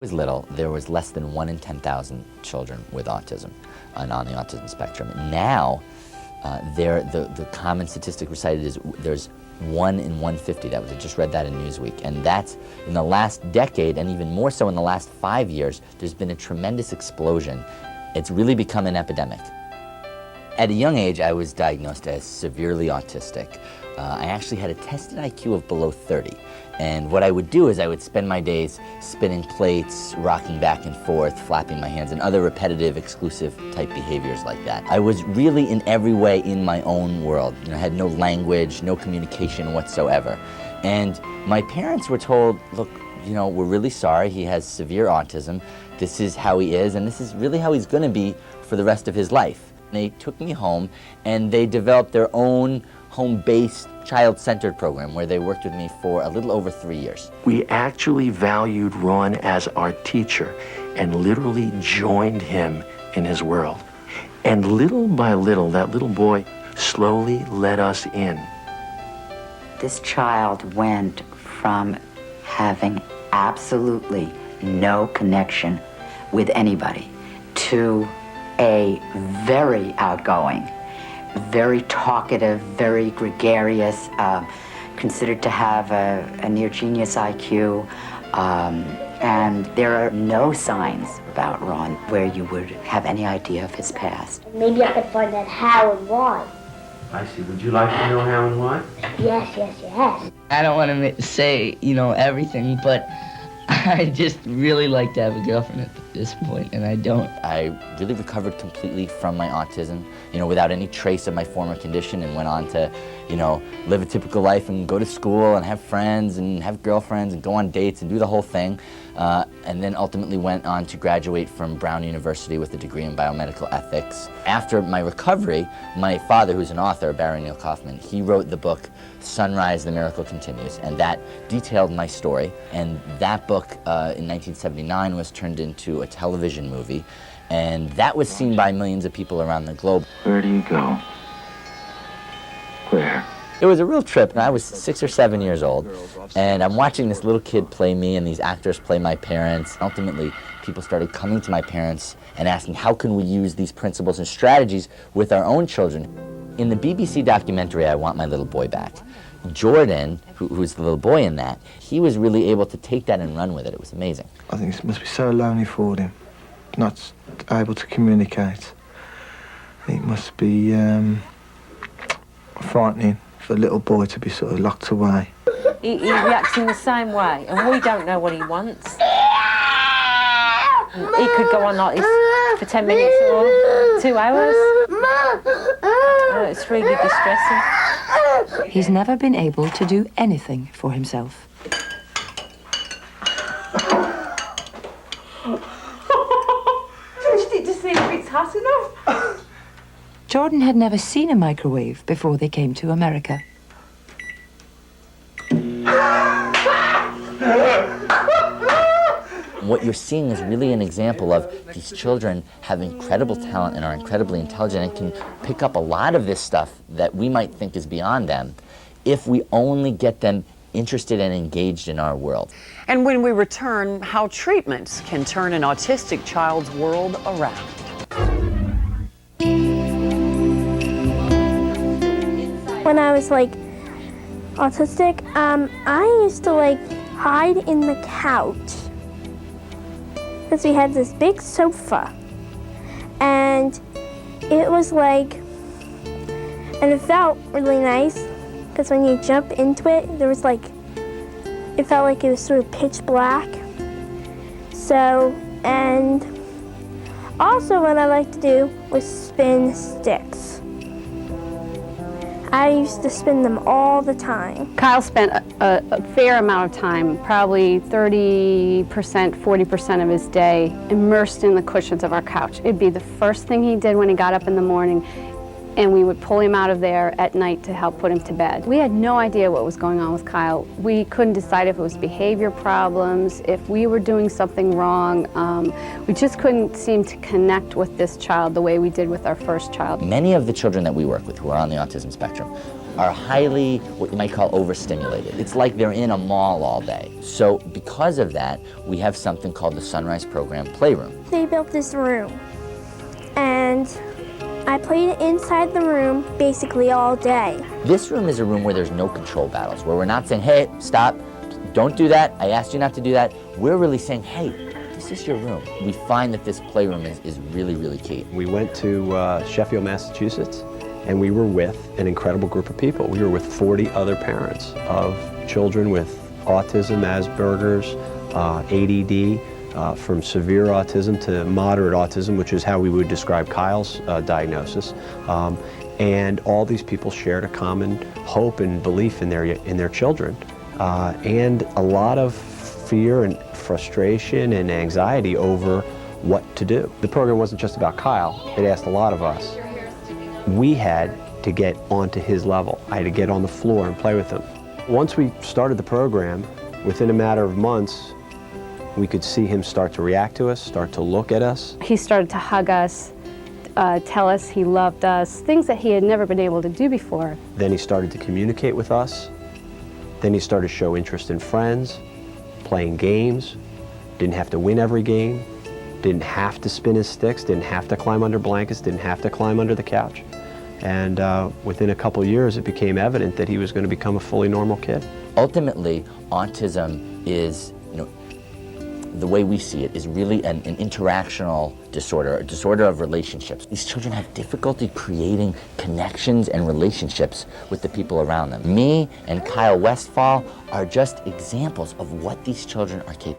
was little, there was less than 1 in 10,000 children with autism and on the autism spectrum. Now, the common statistic recited is there's 1 in 150. I just read that in Newsweek. And that's, in the last decade, and even more so in the last 5 years, there's been a tremendous explosion. It's really become an epidemic. At a young age, I was diagnosed as severely autistic. I actually had a tested IQ of below 30. And what I would do is I would spend my days spinning plates, rocking back and forth, flapping my hands, and other repetitive, exclusive type behaviors like that. I was really in every way in my own world. I had no language, no communication whatsoever. And my parents were told, look, we're really sorry, he has severe autism. This is how he is, and this is really how he's gonna be for the rest of his life. They took me home and they developed their own home-based, child-centered program where they worked with me for a little over 3 years. We actually valued Ron as our teacher and literally joined him in his world. And little by little, that little boy slowly let us in. This child went from having absolutely no connection with anybody to a very outgoing, very talkative, very gregarious, considered to have a near genius IQ, and there are no signs about Ron where you would have any idea of his past. Maybe I could find out how and why. I see. Would you like to know how and why? Yes, yes, yes. I don't want to say, everything, but I just really like to have a girlfriend at this point, and I don't. I really recovered completely from my autism, without any trace of my former condition, and went on to, live a typical life and go to school and have friends and have girlfriends and go on dates and do the whole thing. And then ultimately went on to graduate from Brown University with a degree in biomedical ethics. After my recovery, my father, who's an author, Barry Neil Kaufman, he wrote the book Sunrise, The Miracle Continues, and that detailed my story. And that book in 1979 was turned into a television movie, and that was seen by millions of people around the globe. Where do you go? Where? It was a real trip, and I was 6 or 7 years old, and I'm watching this little kid play me and these actors play my parents. Ultimately, people started coming to my parents and asking, how can we use these principles and strategies with our own children? In the BBC documentary, I Want My Little Boy Back, Jordan, who's the little boy in that, he was really able to take that and run with it. It was amazing. I think it must be so lonely for him, not able to communicate. I think it must be frightening for a little boy to be sort of locked away. He reacts in the same way, and we don't know what he wants. He could go on like this for 10 minutes or 2 hours. It's really distressing. He's never been able to do anything for himself. Touched it to see if it's hot enough. Jordan had never seen a microwave before they came to America. What you're seeing is really an example of these children have incredible talent and are incredibly intelligent and can pick up a lot of this stuff that we might think is beyond them if we only get them interested and engaged in our world. And when we return, how treatments can turn an autistic child's world around. When I was autistic, I used to hide in the couch because we had this big sofa, and it was and it felt really nice because when you jump into it, there was it felt like it was sort of pitch black. So, and also what I liked to do was spin sticks. I used to spin them all the time. Kyle spent a fair amount of time, probably 30%, 40% of his day, immersed in the cushions of our couch. It'd be the first thing he did when he got up in the morning, and we would pull him out of there at night to help put him to bed. We had no idea what was going on with Kyle. We couldn't decide if it was behavior problems, if we were doing something wrong. We just couldn't seem to connect with this child the way we did with our first child. Many of the children that we work with who are on the autism spectrum are highly, what you might call, overstimulated. It's like they're in a mall all day. So because of that, we have something called the Sunrise Program Playroom. They built this room, and I played inside the room basically all day. This room is a room where there's no control battles, where we're not saying, hey, stop, don't do that, I asked you not to do that. We're really saying, hey, this is your room. We find that this playroom is really, really key. We went to Sheffield, Massachusetts, and we were with an incredible group of people. We were with 40 other parents of children with autism, Asperger's, ADD, from severe autism to moderate autism, which is how we would describe Kyle's diagnosis. And all these people shared a common hope and belief in their children, and a lot of fear and frustration and anxiety over what to do. The program wasn't just about Kyle, it asked a lot of us. We had to get onto his level. I had to get on the floor and play with him. Once we started the program, within a matter of months, we could see him start to react to us, start to look at us. He started to hug us, tell us he loved us, things that he had never been able to do before. Then he started to communicate with us. Then he started to show interest in friends, playing games, didn't have to win every game, didn't have to spin his sticks, didn't have to climb under blankets, didn't have to climb under the couch. And within a couple years, it became evident that he was going to become a fully normal kid. Ultimately, autism is, the way we see it, is really an interactional disorder, a disorder of relationships. These children have difficulty creating connections and relationships with the people around them. Me and Kyle Westphal are just examples of what these children are capable of.